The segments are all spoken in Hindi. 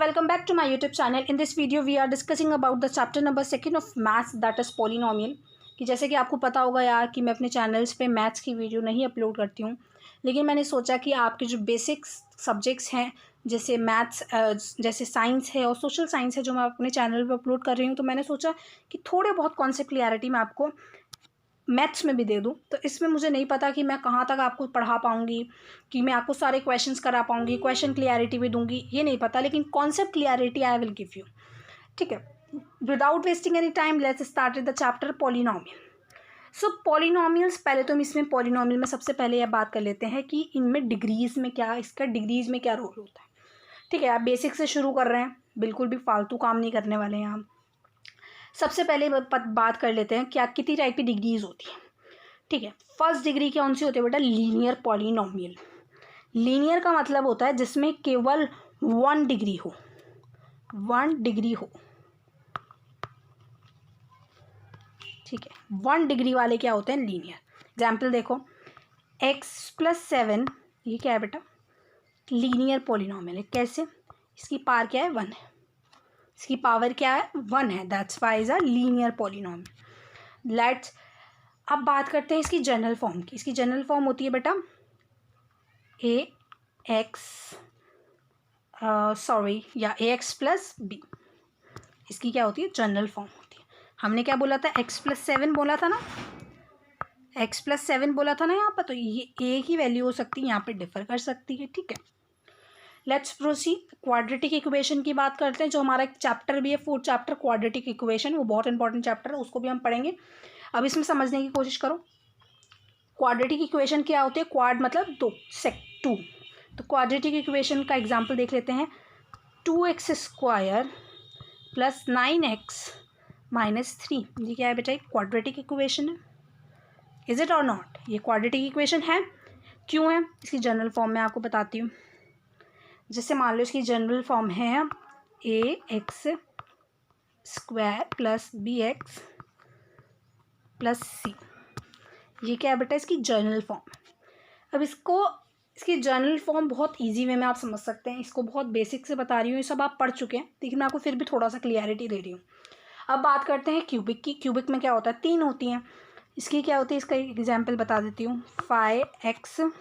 welcome back to my YouTube channel. In this video we are discussing about the chapter number 2 of maths, that is polynomial. कि जैसे कि आपको पता होगा यार कि मैं अपने चैनल्स पे मैथ्स की वीडियो नहीं अपलोड करती हूँ, लेकिन मैंने सोचा कि आपके जो बेसिक सब्जेक्ट्स हैं जैसे मैथ्स, जैसे साइंस है और सोशल साइंस है जो मैं अपने चैनल पे अपलोड कर रही हूँ, तो मैंने सोचा कि थोड़े बहुत कॉन्सेप्ट क्लियरिटी मैं आपको मैथ्स में भी दे दूँ। तो इसमें मुझे नहीं पता कि मैं कहाँ तक आपको पढ़ा पाऊँगी, कि मैं आपको सारे क्वेश्चंस करा पाऊँगी, क्वेश्चन क्लियरिटी भी दूँगी, ये नहीं पता, लेकिन concept clarity I will give you. ठीक है, without wasting any time let's start the chapter polynomial. So polynomials, पहले तो हम इसमें पॉलिनोमियल में सबसे पहले यह बात कर लेते हैं कि इनमें डिग्रीज़ में क्या, इसका डिग्रीज़ में क्या रोल होता है। ठीक है, आप बेसिक से शुरू कर रहे हैं, बिल्कुल भी फालतू काम नहीं करने वाले हैं हम। सबसे पहले बात कर लेते हैं क्या कितनी टाइप की डिग्रीज होती है। ठीक है, फर्स्ट डिग्री कौन सी होती है बेटा? Linear polynomial. लीनियर का मतलब होता है जिसमें केवल 1 डिग्री हो, 1 डिग्री हो। ठीक है, 1 डिग्री वाले क्या होते हैं? लीनियर। एग्जाम्पल देखो, x+7, ये क्या है बेटा? लीनियर पॉलिनोमियल है। कैसे? इसकी पावर क्या है? 1 है। इसकी पावर क्या है? 1 है। That's why is a linear polynomial. Let's अब बात करते हैं इसकी जनरल फॉर्म की। इसकी जनरल फॉर्म होती है बेटा ax+b। इसकी क्या होती है? जनरल फॉर्म होती है। हमने क्या बोला था? x+7 बोला था ना, x+7 बोला था ना यहाँ पर, तो ये a की वैल्यू हो सकती है, यहाँ पे डिफर कर सकती है। ठीक है, लेट्स प्रोसीड। क्वाड्रेटिक इक्वेशन की बात करते हैं, जो हमारा एक चैप्टर भी है, 4th चैप्टर क्वाड्रेटिक इक्वेशन, वो बहुत इंपॉर्टेंट चैप्टर है, उसको भी हम पढ़ेंगे। अब इसमें समझने की कोशिश करो, क्वाड्रेटिक इक्वेशन क्या होती है? क्वाड मतलब 2, सेक 2। तो क्वाड्रेटिक इक्वेशन का एग्जांपल देख लेते हैं। 2x² + 9x - 3, ये क्या है बेटा? एक क्वाड्रेटिक इक्वेशन है। इज इट और नॉट? ये क्वाड्रेटिक इक्वेशन है। क्यों है? इसकी जनरल फॉर्म में आपको बताती हूँ। जैसे मान लो इसकी जनरल फॉर्म है ax² + bx + c। ये क्या है बेटा? इसकी जनरल फॉर्म। अब इसकी जनरल फॉर्म बहुत इजी वे में आप समझ सकते हैं। इसको बहुत बेसिक से बता रही हूँ, ये सब आप पढ़ चुके हैं, लेकिन मैं आपको फिर भी थोड़ा सा क्लियरिटी दे रही हूँ। अब बात करते हैं क्यूबिक की। क्यूबिक में क्या होता है? 3 होती हैं। इसकी क्या होती है? इसका एग्जाम्पल बता देती हूँ। 5x³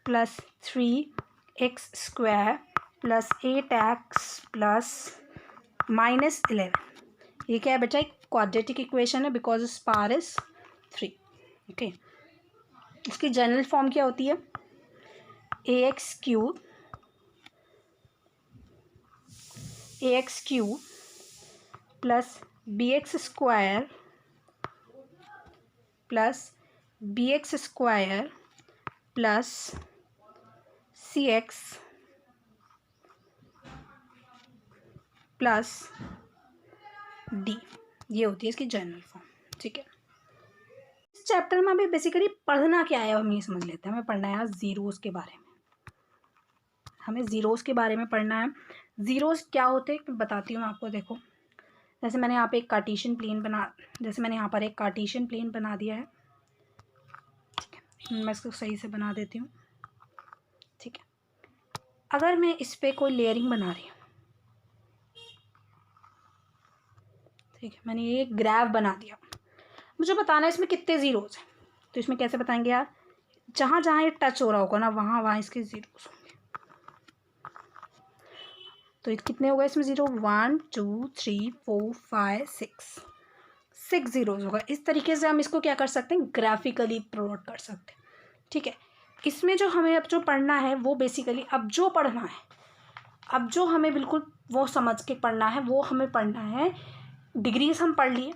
+ 3x² + 8x + -11। ये क्या है बेटा? एक क्वाड्रेटिक इक्वेशन है, बिकॉज इस पावर इज 3। ओके, इसकी जनरल फॉर्म क्या होती है? ax³ + bx² + bx² + cx + d, ये होती है इसकी जनरल फॉर्म। ठीक है, इस चैप्टर में अभी बेसिकली पढ़ना क्या है हम ये समझ लेते हैं। हमें पढ़ना है ज़ीरोज़ के बारे में। हमें ज़ीरोज़ के बारे में पढ़ना है। ज़ीरोज़ क्या होते हैं बताती हूँ मैं आपको। देखो, जैसे मैंने यहाँ पे एक कार्टेशियन प्लेन बना दिया है। ठीक है, मैं इसको सही से बना देती हूँ। ठीक है, अगर मैं इस पर कोई लेयरिंग बना रही हूँ, ठीक है, मैंने ये ग्राफ बना दिया, मुझे बताना है इसमें कितने ज़ीरोज़ हैं। तो इसमें कैसे बताएंगे यार? जहाँ जहाँ ये टच हो रहा होगा ना, वहाँ वहाँ इसके ज़ीरोज़ होंगे। तो कितने हो गए इसमें ज़ीरो? 1 2 3 4 5 6 ज़ीरोज़ होगा। इस तरीके से हम इसको क्या कर सकते हैं? ग्राफिकली प्लॉट कर सकते हैं। ठीक है, इसमें जो हमें अब जो पढ़ना है वो बेसिकली अब जो हमें बिल्कुल वो समझ के पढ़ना है, वो हमें पढ़ना है। डिग्रीज हम पढ़ लिए।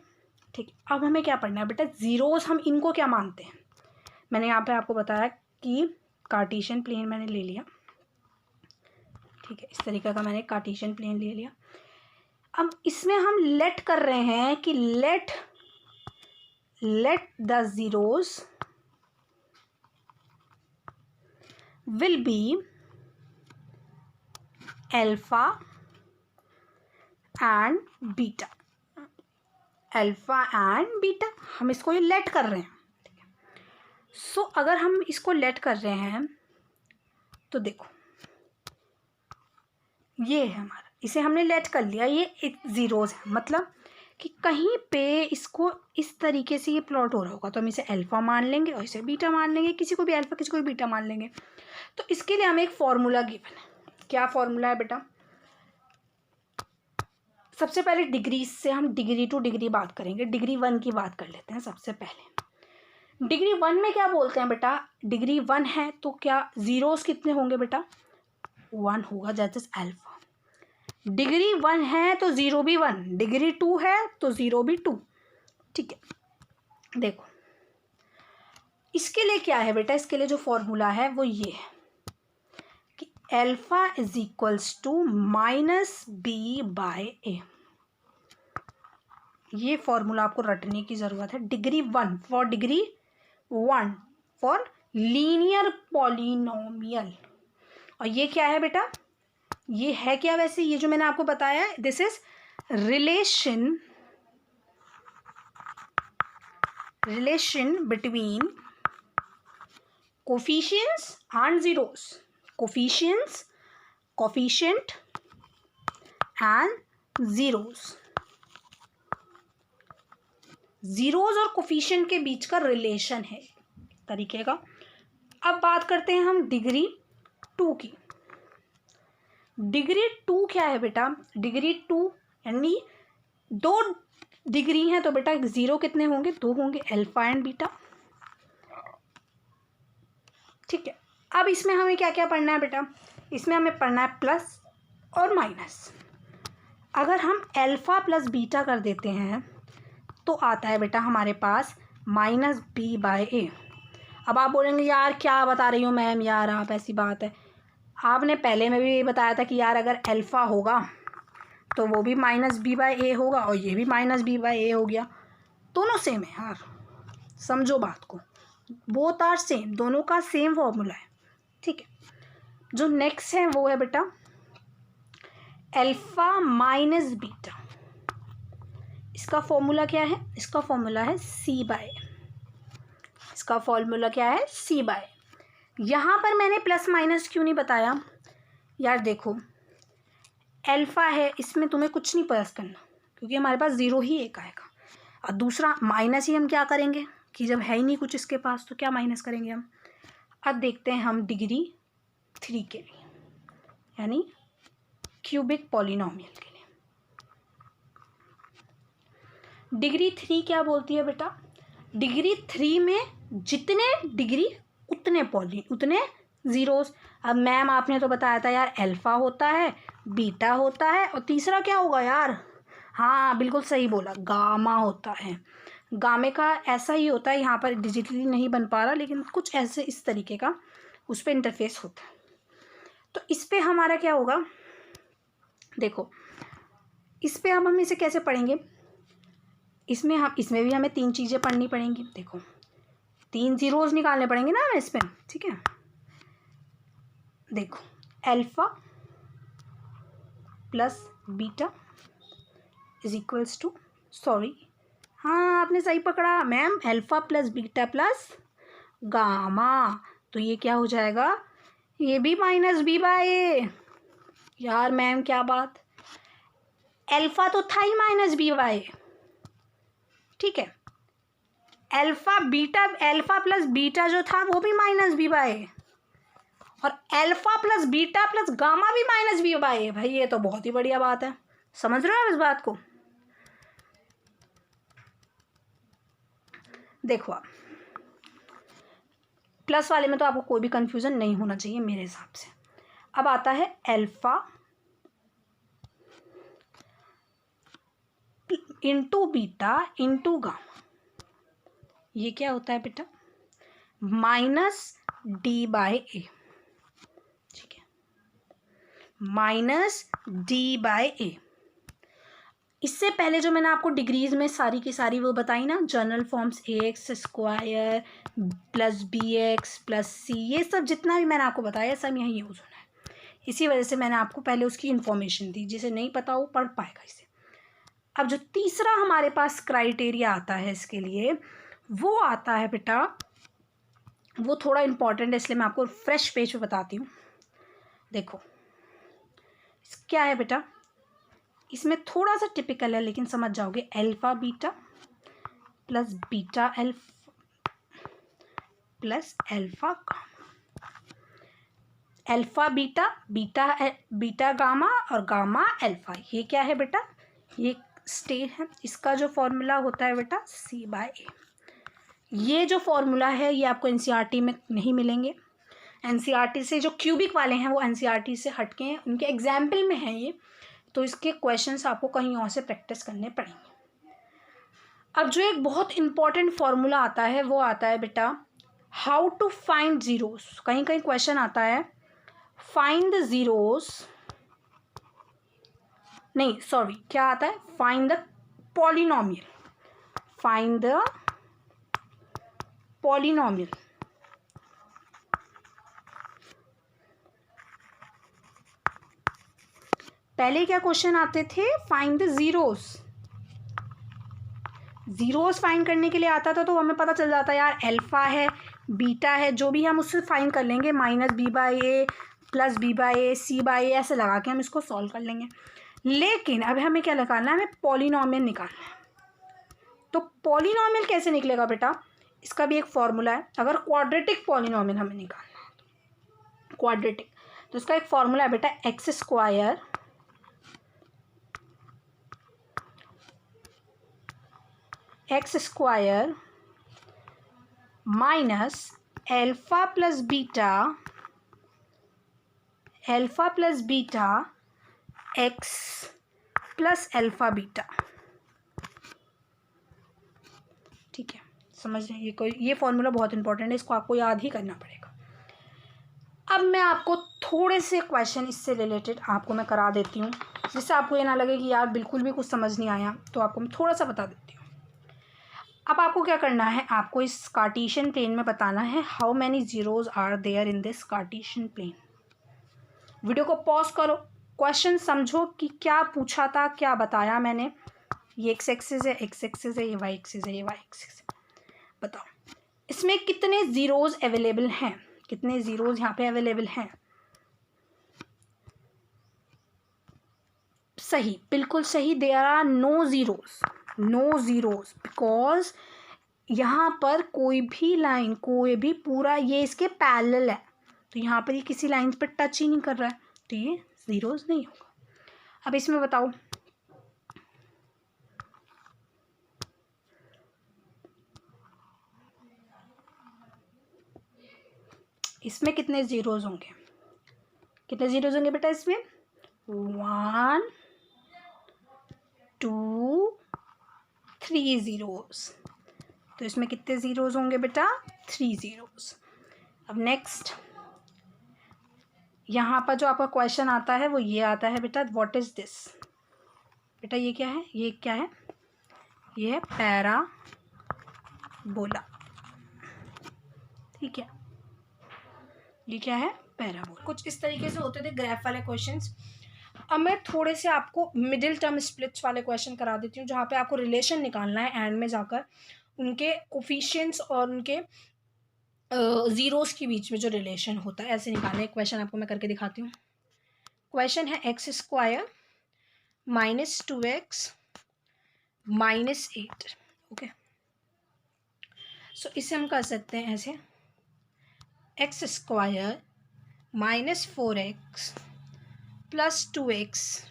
ठीक है, अब हमें क्या पढ़ना है बेटा? ज़ीरोज़ हम इनको क्या मानते हैं? मैंने यहाँ पे आपको बताया कि कार्टेशियन प्लेन मैंने ले लिया। ठीक है, इस तरीके का मैंने कार्टेशियन प्लेन ले लिया। अब इसमें हम लेट कर रहे हैं कि let the zeros will be alpha and beta. Alpha and beta, हम इसको ये लेट कर रहे हैं। ठीक है, सो अगर हम इसको लेट कर रहे हैं तो देखो, ये है हमारा, इसे हमने लेट कर लिया, ये ज़ीरोज़ है, मतलब कि कहीं पे इसको इस तरीके से ये प्लॉट हो रहा होगा तो हम इसे अल्फ़ा मान लेंगे और इसे बीटा मान लेंगे, किसी को भी अल्फ़ा किसी को भी बीटा मान लेंगे। तो इसके लिए हमें एक फॉर्मूला गिवन है। क्या फॉर्मूला है बेटा? सबसे पहले डिग्री से हम डिग्री टू डिग्री बात करेंगे, डिग्री 1 की बात कर लेते हैं सबसे पहले। डिग्री 1 में क्या बोलते हैं बेटा? डिग्री 1 है तो क्या ज़ीरोज़ कितने होंगे बेटा? 1 होगा, दैट इज अल्फ़ा। डिग्री 1 है तो ज़ीरो भी 1, डिग्री 2 है तो ज़ीरो भी 2। ठीक है, देखो इसके लिए क्या है बेटा, इसके लिए जो फॉर्मूला है वो ये है कि alpha is equals to minus B by A. ये फॉर्मूला आपको रटने की ज़रूरत है। Degree 1 for degree 1 for linear polynomial. और ये क्या है बेटा? ये है क्या वैसे? ये जो मैंने आपको बताया है, this is relation between coefficients and zeros, coefficient and zeros, zeros और कोफिशिएंट के बीच का रिलेशन है तरीके का। अब बात करते हैं हम डिग्री 2 की। डिग्री 2 क्या है बेटा? डिग्री 2 यानी 2 डिग्री हैं तो बेटा ज़ीरो कितने होंगे? 2 होंगे, अल्फ़ा एंड बीटा। ठीक है, अब इसमें हमें क्या क्या पढ़ना है बेटा? इसमें हमें पढ़ना है प्लस और माइनस। अगर हम अल्फ़ा प्लस बीटा कर देते हैं तो आता है बेटा हमारे पास माइनस बी बाय ए। अब आप बोलेंगे यार क्या बता रही हो मैम, यार आप, ऐसी बात है, आपने पहले में भी बताया था कि यार अगर अल्फ़ा होगा तो वो भी माइनस बी बाय ए होगा और ये भी माइनस बी बाय ए हो गया, दोनों सेम है यार, समझो बात को, बोथ आर सेम, दोनों का सेम फॉर्मूला है। ठीक है, जो नेक्स्ट है वो है बेटा अल्फ़ा माइनस बीटा। इसका फॉर्मूला क्या है? इसका फॉर्मूला है सी बाय, इसका फॉर्मूला क्या है? सी बाय। यहाँ पर मैंने प्लस माइनस क्यों नहीं बताया यार? देखो अल्फ़ा है, इसमें तुम्हें कुछ नहीं प्लस करना क्योंकि हमारे पास ज़ीरो ही एक आएगा, और दूसरा माइनस ही हम क्या करेंगे कि जब है ही नहीं कुछ इसके पास तो क्या माइनस करेंगे हम। अब देखते हैं हम डिग्री 3 के लिए, यानी क्यूबिक पॉलिनोमियल के लिए। डिग्री 3 क्या बोलती है बेटा? डिग्री 3 में जितने डिग्री उतने ज़ीरोस। अब मैम आपने तो बताया था यार अल्फ़ा होता है, बीटा होता है और तीसरा क्या होगा यार? हाँ बिल्कुल सही बोला, गामा होता है। गामे का ऐसा ही होता है, यहाँ पर डिजिटली नहीं बन पा रहा लेकिन कुछ ऐसे इस तरीके का उस पर इंटरफेस होता है। तो इस पर हमारा क्या होगा? देखो इस पर अब हम इसे कैसे पढ़ेंगे? इसमें भी हमें 3 चीज़ें पढ़नी पड़ेंगी। देखो 3 ज़ीरोज़ निकालने पड़ेंगे ना हमें इस पर। ठीक है, देखो alpha plus beta is equals to, sorry हाँ आपने सही पकड़ा ma'am, alpha plus beta plus gamma, तो ये क्या हो जाएगा? ये भी माइनस बी बाय ए। यार मैम क्या बात, अल्फ़ा तो था ही माइनस बी बाय ए। ठीक है, अल्फ़ा प्लस बीटा जो था वो भी माइनस बी बाय ए, और alpha plus beta plus gamma भी माइनस बी बाय ए। भाई ये तो बहुत ही बढ़िया बात है, समझ रहे हो इस बात को? देखो आप प्लस वाले में तो आपको कोई भी कंफ्यूजन नहीं होना चाहिए मेरे हिसाब से। अब आता है alpha into beta into gamma, ये क्या होता है बेटा? माइनस डी बाय ए। ठीक है, माइनस डी बाय ए। इससे पहले जो मैंने आपको डिग्रीज में सारी की सारी वो बताई ना, general forms X square plus B X plus C, ये सब जितना भी मैंने आपको बताया सब यहाँ यूज़ होना है। इसी वजह से मैंने आपको पहले उसकी इन्फॉर्मेशन दी, जिसे नहीं पता हो पढ़ पाएगा इसे। अब जो तीसरा हमारे पास क्राइटेरिया आता है इसके लिए, वो आता है बेटा, वो थोड़ा इम्पॉर्टेंट है इसलिए मैं आपको फ्रेश पेज पे बताती हूँ। देखो क्या है बेटा, इसमें थोड़ा सा टिपिकल है लेकिन समझ जाओगे, alpha beta plus beta alpha plus alpha gamma, alpha beta, beta beta gamma और गामा अल्फा। ये क्या है बेटा, ये स्टेट है। इसका जो फॉर्मूला होता है बेटा C/A। ये जो फॉर्मूला है ये आपको एनसीईआरटी में नहीं मिलेंगे। एनसीईआरटी से जो क्यूबिक वाले हैं वो एनसीईआरटी से हटके हैं, उनके एग्जाम्पल में हैं ये, तो इसके क्वेश्चंस आपको कहीं और से प्रैक्टिस करने पड़ेंगे। अब जो एक बहुत इंपॉर्टेंट फॉर्मूला आता है वो आता है बेटा हाउ टू फाइंड जीरोस। कहीं कहीं क्वेश्चन आता है फाइंड द जीरोस, नहीं सॉरी क्या आता है, find the polynomial, find the polynomial. पहले क्या क्वेश्चन आते थे, find the zeros. Zeros find करने के लिए आता था तो हमें पता चल जाता है यार अल्फा है, बीटा है, जो भी हम उससे फाइंड कर लेंगे, -b/a प्लस b/a c/a ऐसे लगा के हम इसको सॉल्व कर लेंगे। लेकिन अब हमें क्या निकालना है, हमें पॉलिनोमियल निकालना है। तो पॉलिनोमियल कैसे निकलेगा बेटा, इसका भी एक फॉर्मूला है। अगर क्वाड्रेटिक पॉलिनोमियल हमें निकालना है, क्वाड्रेटिक, तो इसका एक फॉर्मूला है बेटा x² minus alpha plus beta x plus alpha beta. ठीक है, समझ रहे हैं, ये फॉर्मूला बहुत इंपॉर्टेंट है, इसको आपको याद ही करना पड़ेगा। अब मैं आपको थोड़े से क्वेश्चन इससे रिलेटेड आपको मैं करा देती हूँ, जिससे आपको ये ना लगे कि यार बिल्कुल भी कुछ समझ नहीं आया, तो आपको मैं थोड़ा सा बता देती हूँ। अब आपको क्या करना है, आपको इस कार्टेशियन प्लेन में बताना है how many zeros are there in this Cartesian plane. Video को पॉज करो, क्वेश्चन समझो कि क्या पूछा था, क्या बताया मैंने। ये एक्स एक्सिस है, एक्स एक्सिस है, ये वाई एक्सिस है, ये वाई एक्सिस है। बताओ इसमें कितने जीरोज अवेलेबल हैं, कितने जीरोज यहाँ पे अवेलेबल हैं। सही, बिल्कुल सही, there are no zeros, no zeros, because यहाँ पर कोई भी लाइन, कोई भी पूरा, ये इसके पैरेलल है, तो यहाँ पर ये किसी लाइन पर टच ही नहीं कर रहा है, तो ये जीरोज नहीं होगा। अब इसमें बताओ इसमें कितने जीरोज होंगे, कितने जीरोज होंगे बेटा इसमें, 1 2 3 जीरोज। तो इसमें कितने जीरोज होंगे बेटा, 3 जीरोज। अब नेक्स्ट यहाँ पर जो आपका क्वेश्चन आता है वो ये आता है बेटा, व्हाट इज दिस। बेटा ये क्या है, ये क्या है, ये है पैराबोला। ठीक है, ये क्या है, पैराबोला। कुछ इस तरीके से होते थे ग्राफ वाले क्वेश्चंस। अब मैं थोड़े से आपको मिडिल टर्म स्प्लिट्स वाले क्वेश्चन करा देती हूँ, जहाँ पे आपको रिलेशन निकालना है एंड में जाकर, उनके कोफिशिएंट्स और उनके जीरोस के बीच में जो रिलेशन होता है ऐसे निकालना है। क्वेश्चन आपको मैं करके दिखाती हूँ। क्वेश्चन है x² -2x -8। ओके, सो इसे हम कर सकते हैं ऐसे, x² -4x + 2x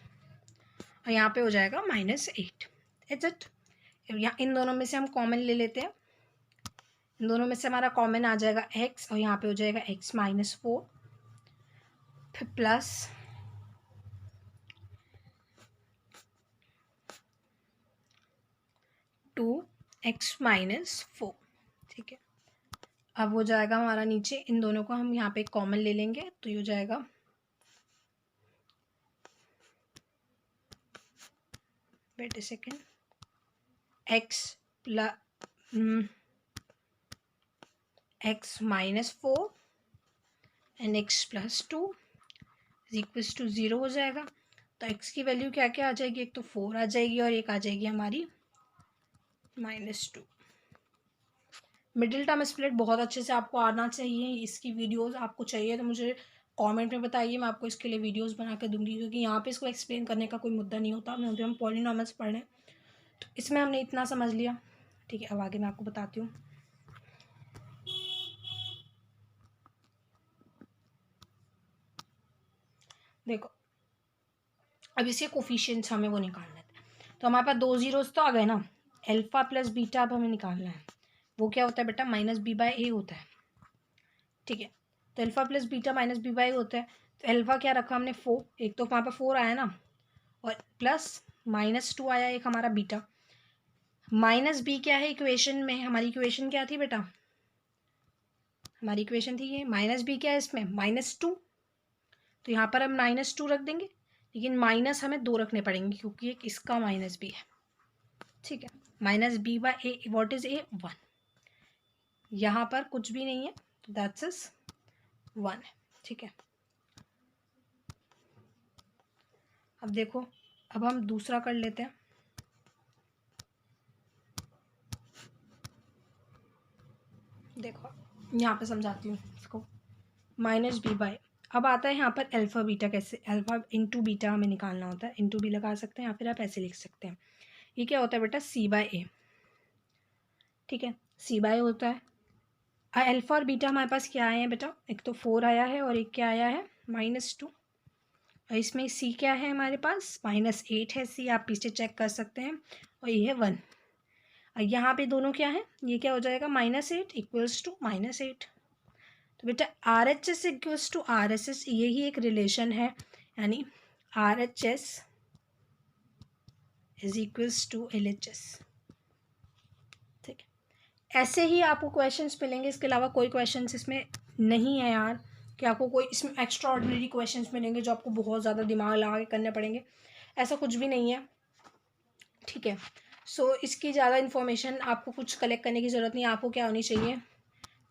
और यहाँ पे हो जाएगा -8। It's it. यहाँ इन दोनों में से हम कॉमन ले लेते हैं, इन दोनों में से हमारा कॉमन आ जाएगा x और यहाँ पे हो जाएगा x -4, फिर प्लस x -4। ठीक है, अब हो जाएगा हमारा नीचे, इन दोनों को हम यहाँ पे कॉमन ले लेंगे तो ये हो जाएगा wait a second, x -4 and x + 2 = 0 हो जाएगा। तो x की वैल्यू क्या क्या आ जाएगी, एक तो 4 आ जाएगी और एक आ जाएगी हमारी -2। मिडिल टर्म स्प्लिट बहुत अच्छे से आपको आना चाहिए, इसकी वीडियोस आपको चाहिए तो मुझे कमेंट में बताइए, मैं आपको इसके लिए वीडियोस बना के दूंगी, क्योंकि यहाँ पे इसको एक्सप्लेन करने का कोई मुद्दा नहीं होता। हम पॉलिनॉमियल्स पढ़ रहे हैं तो इसमें हमने इतना समझ लिया, ठीक है। अब आगे मैं आपको बताती हूँ। देखो, अब इसके कोफिशिएंट्स हमें वो निकालना है। तो हमारे पास 2 जीरोस तो आ गए ना, अल्फा प्लस बीटा अब हमें निकालना है। वो क्या होता है बेटा, माइनस बी बाय ए होता है, ठीक है। तो alpha plus beta minus B by A होता है। तो अल्फा क्या रखा हमने 4, एक तो वहाँ पर 4 आया ना, और प्लस -2 आया एक हमारा बीटा। माइनस बी क्या है इक्वेशन में, हमारी इक्वेशन क्या थी बेटा, हमारी इक्वेशन थी ये, माइनस बी क्या है इसमें, -2। तो यहाँ पर हम -2 रख देंगे, लेकिन माइनस हमें 2 रखने पड़ेंगे क्योंकि एक इसका माइनस बी है, ठीक है। Minus B by A, what is A, 1। यहाँ पर कुछ भी नहीं है, दैट्स इज 1 है, ठीक है। अब देखो, अब हम दूसरा कर लेते हैं। देखो यहाँ पे समझाती हूँ इसको, माइनस बी बाय, अब आता है यहाँ पर अल्फा बीटा, कैसे अल्फा इंटू बीटा हमें निकालना होता है, इंटू भी लगा सकते हैं या फिर आप ऐसे लिख सकते हैं। ये क्या होता है बेटा, सी बाय ए, ठीक है, सी बाय होता है। अल्फा और बीटा हमारे पास क्या आए हैं बेटा, एक तो 4 आया है और एक क्या आया है, -2। और इसमें सी क्या है हमारे पास, -8 है सी, आप पीछे चेक कर सकते हैं, और ये है 1। और यहाँ पे दोनों क्या है, ये क्या हो जाएगा, -8 इक्वल्स टू -8। तो बेटा RHS इक्वल्स टू RSS, यही एक रिलेशन है, यानी RHS is equals to LHS, ठीक है। ऐसे ही आपको क्वेश्चंस मिलेंगे, इसके अलावा कोई क्वेश्चंस इसमें नहीं है यार, कि आपको कोई इसमें एक्स्ट्रा ऑर्डिनरी क्वेश्चंस मिलेंगे जो आपको बहुत ज़्यादा दिमाग लगा के करने पड़ेंगे, ऐसा कुछ भी नहीं है, ठीक है। सो इसकी ज़्यादा इन्फॉर्मेशन आपको कुछ कलेक्ट करने की ज़रूरत नहीं है। आपको क्या होनी चाहिए,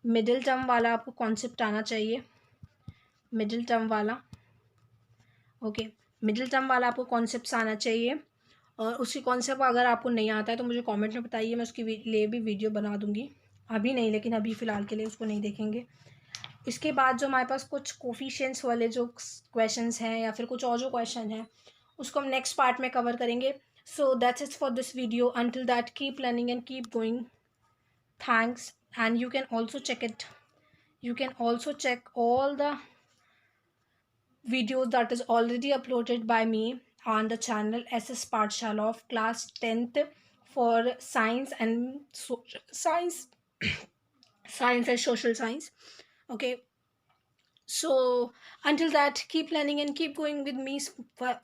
मिडिल टर्म वाला आपको कॉन्सेप्ट आना चाहिए, मिडिल टर्म वाला, ओके, मिडिल टर्म वाला आपको कॉन्सेप्ट आना चाहिए। और उसकी कॉन्सेप्ट अगर आपको नहीं आता है तो मुझे कमेंट में बताइए, मैं उसकी लिए भी वीडियो बना दूंगी, अभी नहीं, लेकिन अभी फ़िलहाल के लिए उसको नहीं देखेंगे। इसके बाद जो हमारे पास कुछ कोफिशिएंट्स वाले जो क्वेश्चंस हैं या फिर कुछ और जो क्वेश्चन हैं, उसको हम नेक्स्ट पार्ट में कवर करेंगे। So that's it for this video, until that keep learning and keep going, thanks. and you can also check all the videos that is already uploaded by me on the channel SS Pathshala of class 10th for science and science science and social science, okay. So until that, keep learning and keep going with me.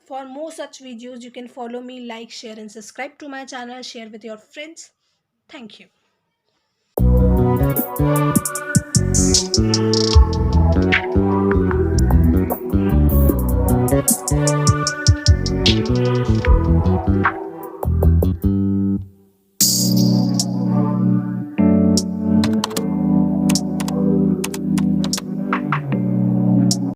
For more such videos, you can follow me, like, share and subscribe to my channel, share with your friends. Thank you.